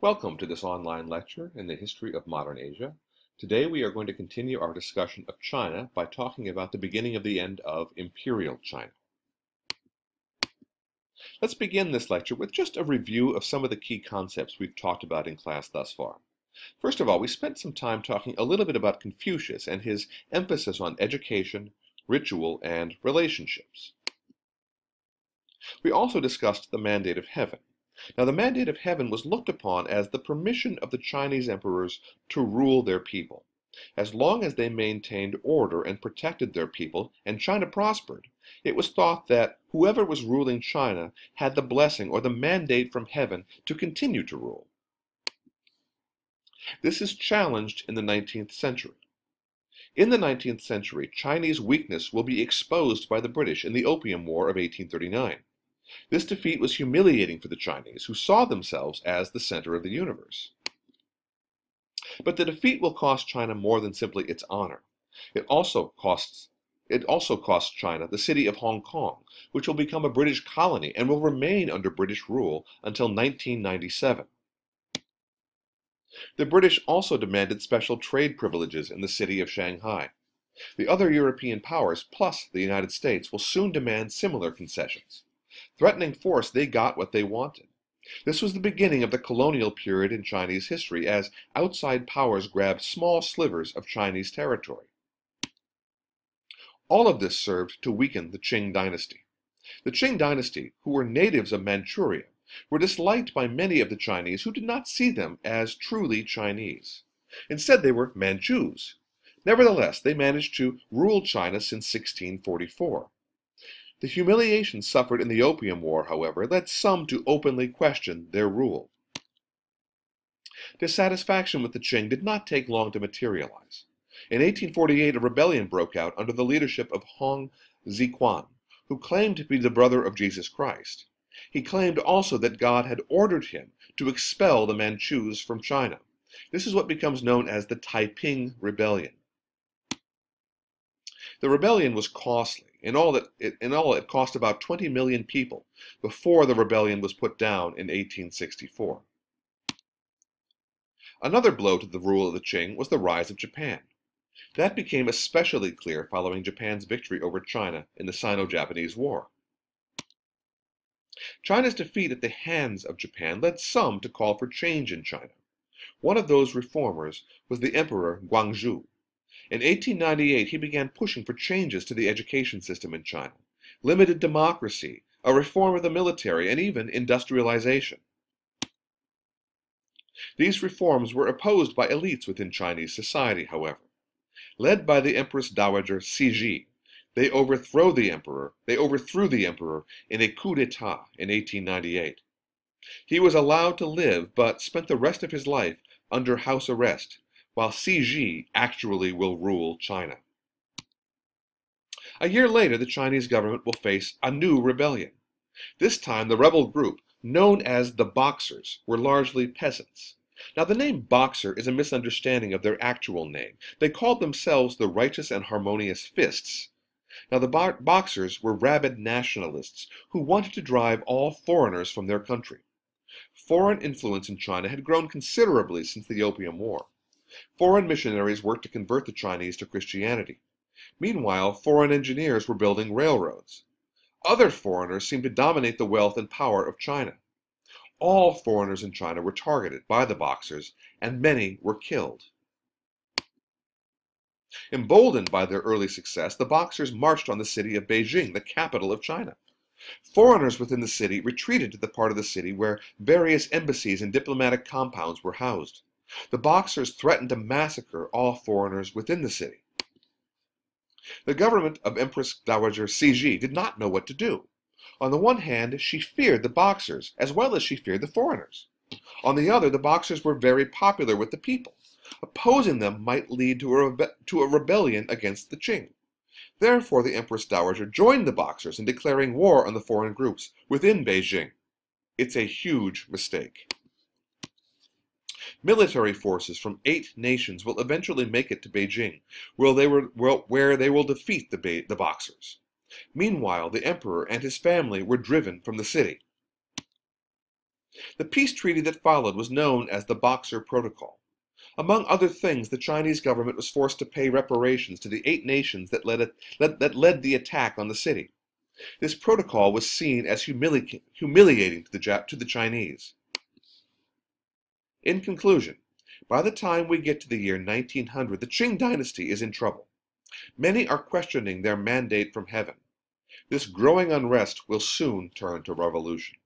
Welcome to this online lecture in the history of modern Asia. Today we are going to continue our discussion of China by talking about the beginning of the end of Imperial China. Let's begin this lecture with just a review of some of the key concepts we've talked about in class thus far. First of all, we spent some time talking a little bit about Confucius and his emphasis on education, ritual, and relationships. We also discussed the mandate of heaven. Now, the mandate of heaven was looked upon as the permission of the Chinese emperors to rule their people. As long as they maintained order and protected their people, and China prospered, it was thought that whoever was ruling China had the blessing or the mandate from heaven to continue to rule. This is challenged in the 19th century. In the 19th century, Chinese weakness will be exposed by the British in the Opium War of 1839. This defeat was humiliating for the Chinese, who saw themselves as the center of the universe. But the defeat will cost China more than simply its honor. It also costs China the city of Hong Kong, which will become a British colony and will remain under British rule until 1997. The British also demanded special trade privileges in the city of Shanghai. The other European powers, plus the United States, will soon demand similar concessions. Threatening force, they got what they wanted. This was the beginning of the colonial period in Chinese history, as outside powers grabbed small slivers of Chinese territory. All of this served to weaken the Qing dynasty. The Qing dynasty, who were natives of Manchuria, were disliked by many of the Chinese who did not see them as truly Chinese. Instead, they were Manchus. Nevertheless, they managed to rule China since 1644. The humiliation suffered in the Opium War, however, led some to openly question their rule. Dissatisfaction with the Qing did not take long to materialize. In 1848, a rebellion broke out under the leadership of Hong Ziquan, who claimed to be the brother of Jesus Christ. He claimed also that God had ordered him to expel the Manchus from China. This is what becomes known as the Taiping Rebellion. The rebellion was costly. In all, it cost about 20 million people before the rebellion was put down in 1864. Another blow to the rule of the Qing was the rise of Japan. That became especially clear following Japan's victory over China in the Sino-Japanese War. China's defeat at the hands of Japan led some to call for change in China. One of those reformers was the Emperor Guangxu. In 1898, he began pushing for changes to the education system in China, limited democracy, a reform of the military, and even industrialization. These reforms were opposed by elites within Chinese society, however. Led by the Empress Dowager Cixi, they overthrew the emperor in a coup d'etat in 1898. He was allowed to live, but spent the rest of his life under house arrest, while Cixi actually will rule China. A year later, the Chinese government will face a new rebellion. This time, the rebel group, known as the Boxers, were largely peasants. Now, the name Boxer is a misunderstanding of their actual name. They called themselves the Righteous and Harmonious Fists. Now, the Boxers were rabid nationalists who wanted to drive all foreigners from their country. Foreign influence in China had grown considerably since the Opium War. Foreign missionaries worked to convert the Chinese to Christianity. Meanwhile, foreign engineers were building railroads. Other foreigners seemed to dominate the wealth and power of China. All foreigners in China were targeted by the Boxers, and many were killed. Emboldened by their early success, the Boxers marched on the city of Beijing, the capital of China. Foreigners within the city retreated to the part of the city where various embassies and diplomatic compounds were housed. The Boxers threatened to massacre all foreigners within the city. The government of Empress Dowager Cixi did not know what to do. On the one hand, she feared the Boxers, as well as she feared the foreigners. On the other, the Boxers were very popular with the people. Opposing them might lead to a rebellion against the Qing. Therefore, the Empress Dowager joined the Boxers in declaring war on the foreign groups within Beijing. It's a huge mistake. Military forces from 8 nations will eventually make it to Beijing, where they will defeat the Boxers. Meanwhile, the emperor and his family were driven from the city. The peace treaty that followed was known as the Boxer Protocol. Among other things, the Chinese government was forced to pay reparations to the 8 nations that led the attack on the city. This protocol was seen as humiliating to the Chinese. In conclusion, by the time we get to the year 1900, the Qing dynasty is in trouble. Many are questioning their mandate from heaven. This growing unrest will soon turn to revolution.